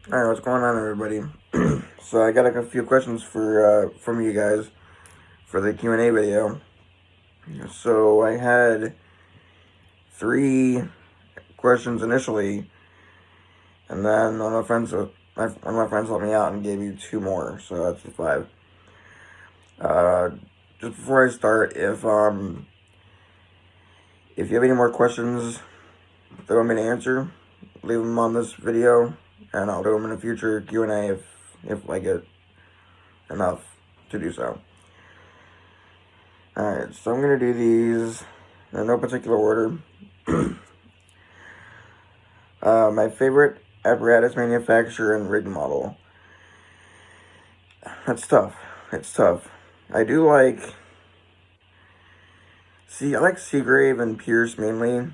Alright, what's going on, everybody? So I got a few questions for from you guys for the Q&A video. So I had 3 questions initially, and then one of my friends helped me out and gave you 2 more, so that's the 5. Uh, just before I start, if you have any more questions that you want me to answer, leave them on this video, and I'll do them in a future Q&A if I get enough to do so. Alright, so I'm going to do these in no particular order. My favorite apparatus manufacturer and rig model. That's tough. It's tough. I like Seagrave and Pierce mainly.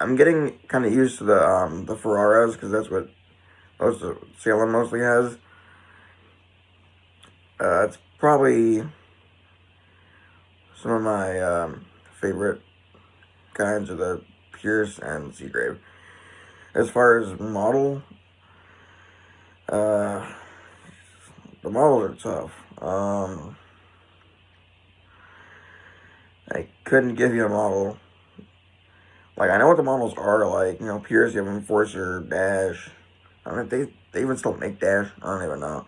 I'm getting kind of used to the Ferraras because that's what most of Salem mostly has. It's probably some of my favorite kinds of the Pierce and Seagrave. As far as model, the models are tough. I couldn't give you a model. Like, I know what the models are, like, Pierce, you have Enforcer, Dash. I don't know if they even still make Dash. I don't even know.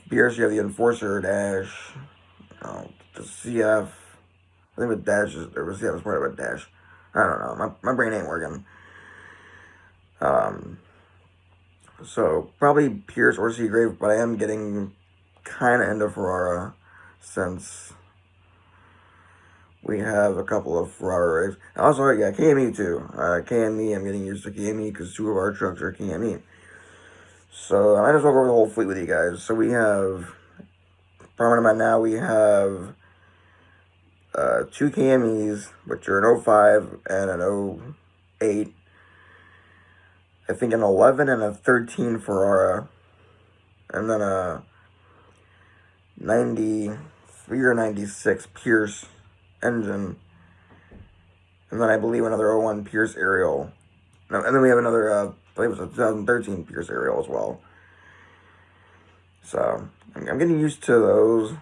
Pierce, you have the Enforcer, Dash, the CF. I think with Dash, there was CF was part of a Dash. I don't know. My brain ain't working. So probably Pierce or Seagrave, but I am getting kind of into Ferrara since we have a couple of Ferrara rigs. Also, yeah, KME too. KME, I'm getting used to KME because 2 of our trucks are KME. So I might as well go over the whole fleet with you guys. So we have, prominent now, we have 2 KMEs, which are an 05 and an 08. I think an 11 and a 13 Ferrara. And then a 93 or 96 Pierce engine. And then I believe another 01 Pierce Ariel. No, and then we have another, I believe it was a 2013 Pierce Ariel as well. So, I'm getting used to those.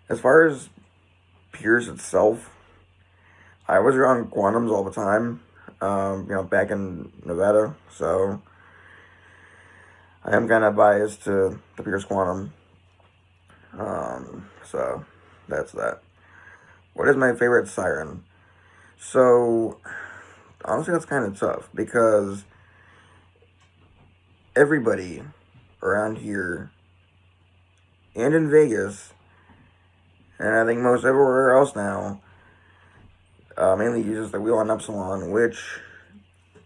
As far as Pierce itself, I was around Quantums all the time, back in Nevada. So, I am kind of biased to the Pierce Quantum. So, that's that. What is my favorite siren? So, honestly, that's kind of tough because everybody around here and in Vegas, and I think most everywhere else now, mainly uses the wheel on Epsilon, which,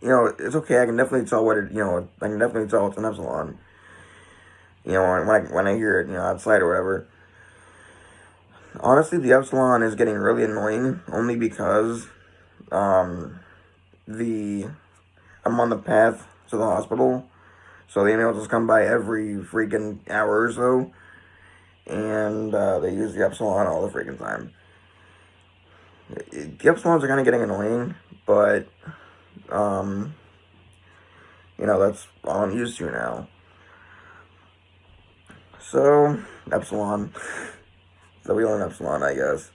it's okay. I can definitely tell I can definitely tell it's an Epsilon. When I hear it, outside or whatever. Honestly, the Epsilon is getting really annoying only because, I'm on the path to the hospital, so the emails just come by every freaking hour or so, and they use the Epsilon all the freaking time. The Epsilons are kind of getting annoying, but, that's all I'm used to now. So, Epsilon. The wheel and Epsilon, I guess.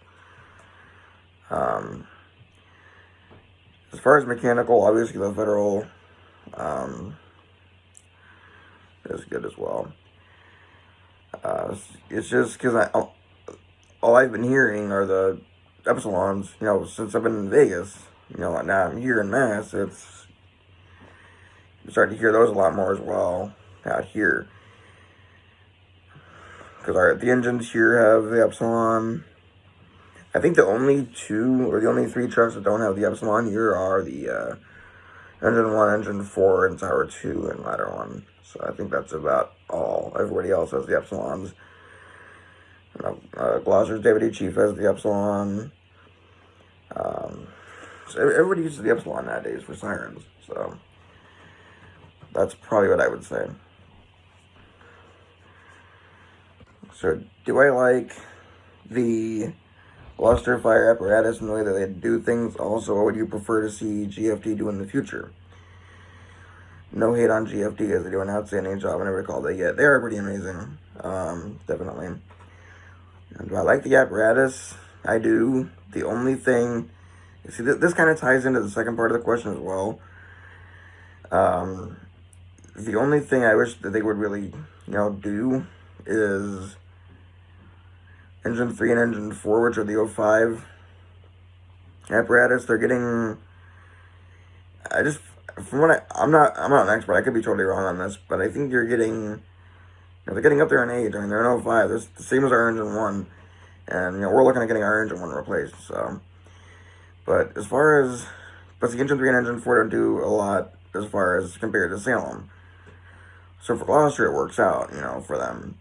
As far as mechanical, obviously the Federal, is good as well. It's just because all I've been hearing are the Epsilons, since I've been in Vegas. Now I'm here in Mass, I'm starting to hear those a lot more as well out here. Because the engines here have the Epsilon. I think the only 2 or the only 3 trucks that don't have the Epsilon here are the Engine 1, Engine 4, and Tower 2, and Ladder 1. So I think that's about all. Everybody else has the Epsilons. Gloucester's Deputy Chief has the Epsilon. So everybody uses the Epsilon nowadays for sirens. So that's probably what I would say. So do I like the Gloucester fire apparatus and the way that they do things? Also, what would you prefer to see GFT do in the future? no hate on GFD as they do an outstanding job whenever call they get. They are pretty amazing. Definitely. And do I like the apparatus? I do. The only thing, see, this kind of ties into the second part of the question as well. The only thing I wish that they would really, do is Engine 3 and Engine 4, which are the 05 apparatus. They're getting, I'm not an expert. I could be totally wrong on this, but I think they're getting up there in age. I mean, they're in 05. They're the same as our Engine 1. And, we're looking at getting our Engine 1 replaced, so. But as far as, but the Engine 3 and Engine 4 don't do a lot as far as compared to Salem. So for Gloucester, it works out, for them.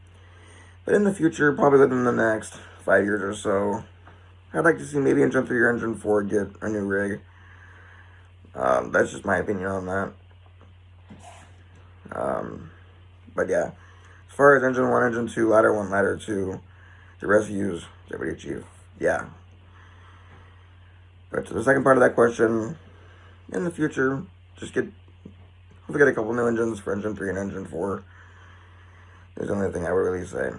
But in the future, probably within the next 5 years or so, I'd like to see maybe Engine 3 or Engine 4 get a new rig. That's just my opinion on that. But yeah, as far as Engine 1, Engine 2, Ladder 1, Ladder 2, the rescues, Deputy Chief, yeah. But to the second part of that question, in the future, hopefully get a couple new engines for Engine 3 and Engine 4. Is the only thing I would really say.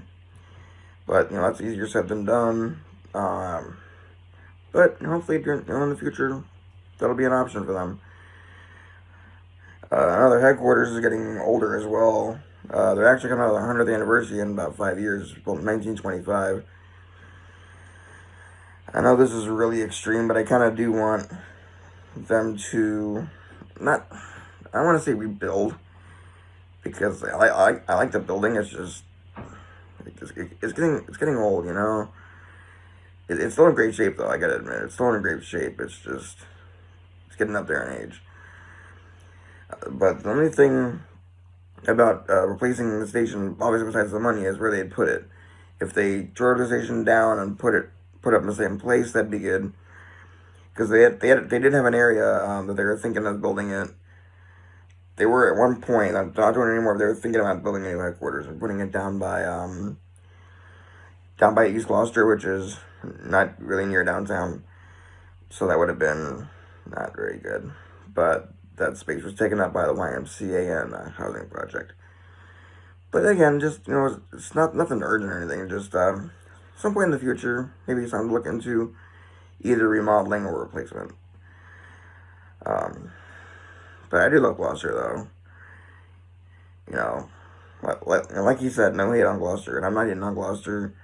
But, that's easier said than done. But hopefully, in the future, that'll be an option for them. Another headquarters is getting older as well. They're actually coming out of their 100th anniversary in about 5 years, built in 1925. I know this is really extreme, but I kind of do want them to I want to say rebuild, because I like the building. It's just it's getting old, It's still in great shape though. I gotta admit, it's still in great shape. It's getting up there in age. But the only thing about replacing the station, obviously besides the money, is where they'd put it. If they tore the station down and put up in the same place, that'd be good. Because they did have an area that they were thinking of building it. They were at one point, I'm not doing it anymore, but they were thinking about building a new headquarters and putting it down by East Gloucester, which is not really near downtown. So that would have been not very good. But that space was taken up by the YMCA and housing project. But again, just, it's nothing urgent or anything. Just some point in the future, maybe it's time to look into either remodeling or replacement. But I do love Gloucester, though. Like you said, no hate on Gloucester, and I'm not hating on Gloucester.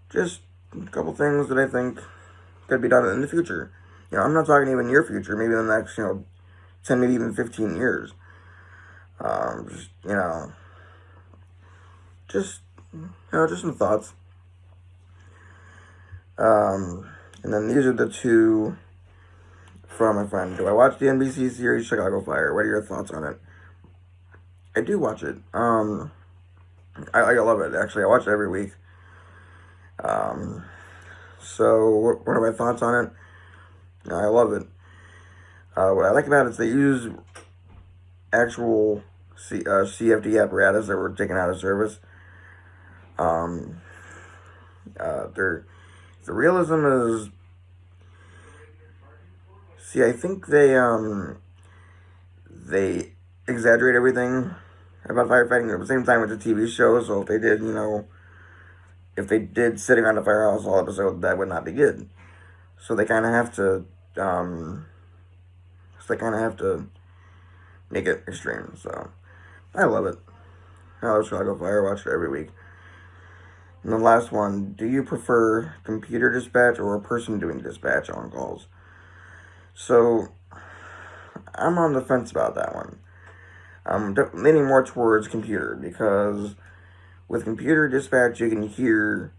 Just a couple things that I think could be done in the future. I'm not talking even near future, maybe in the next, 10, maybe even 15 years. Just some thoughts. And then these are the two from my friend. Do I watch the NBC series Chicago Fire? What are your thoughts on it? I do watch it. I love it, actually. I watch it every week. So what are my thoughts on it? I love it. What I like about it is they use actual CFD apparatus that were taken out of service. The realism is, I think they exaggerate everything about firefighting. At the same time with the TV show, so if they did sitting on the firehouse all episode, that would not be good. So they kind of have to, make it extreme. So I love it. I love Chicago Fire. Watch it every week. And the last one, do you prefer computer dispatch or a person doing dispatch on calls? So I'm on the fence about that one. I'm leaning more towards computer, because with computer dispatch you can hear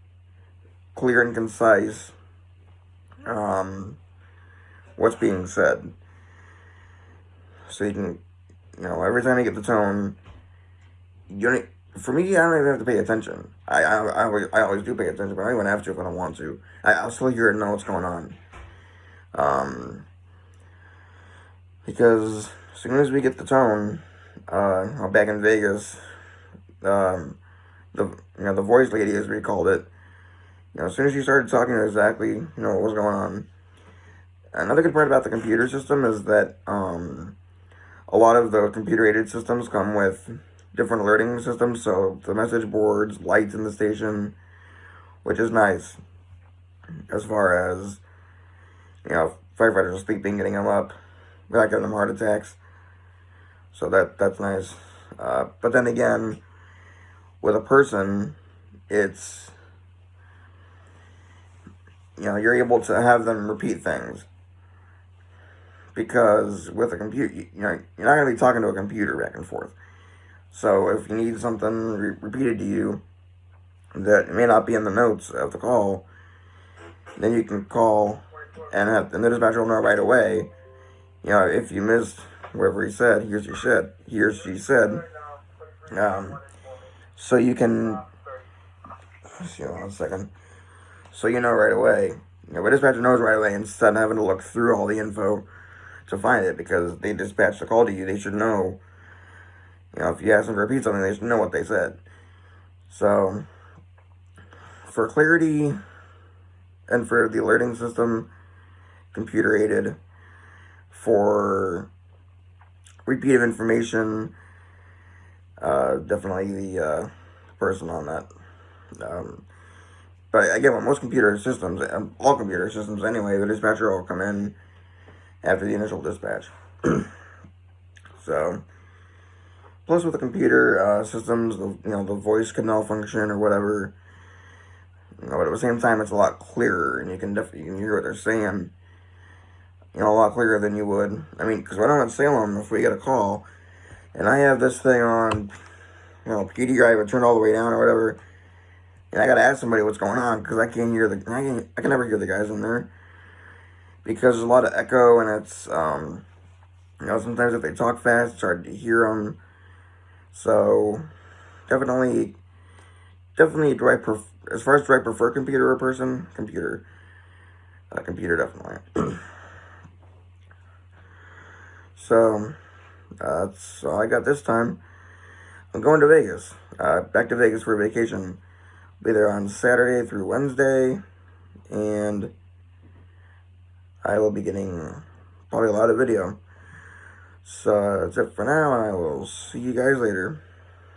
clear and concise what's being said. So you can, every time you get the tone, for me, I don't even have to pay attention. I always do pay attention, but I don't even have to if I don't want to. I'll still hear it and know what's going on. Because as soon as we get the tone, back in Vegas, the voice lady, as we called it, as soon as she started talking exactly, what was going on. Another good part about the computer system is that a a lot of the computer-aided systems come with different alerting systems, so the message boards, lights in the station, which is nice as far as, firefighters are sleeping, getting them up, not giving them heart attacks. So that's nice. But then again, with a person, it's, you're able to have them repeat things. Because with a computer, you're not going to be talking to a computer back and forth. So if you need something repeated to you that may not be in the notes of the call, then you can call and the dispatcher will know right away. If you missed whatever he said, he or she said. So you can, let's see, hold on a second. So you know right away. The dispatcher knows right away instead of having to look through all the info to find it, because they dispatched the call to you. They should know. If you ask them to repeat something, they should know what they said. So, for clarity and for the alerting system, computer aided, for repeat of information, definitely the person on that. But again, with most computer systems, all computer systems anyway, the dispatcher will come in after the initial dispatch. So, plus with the computer systems, the voice can malfunction or whatever. But at the same time, it's a lot clearer, and you can hear what they're saying. A lot clearer than you would. I mean, because when I'm in Salem, if we get a call, and I have this thing on, PD drive, it turned all the way down or whatever, and I gotta ask somebody what's going on, because I can never hear the guys in there, because there's a lot of echo, and it's, sometimes if they talk fast, it's hard to hear them. So, definitely as far as do I prefer computer or person? Computer. Computer, definitely. So, that's all I got this time. I'm going to Vegas. Back to Vegas for vacation. Be there on Saturday through Wednesday. And I will be getting probably a lot of video. So, that's it for now, and I will see you guys later.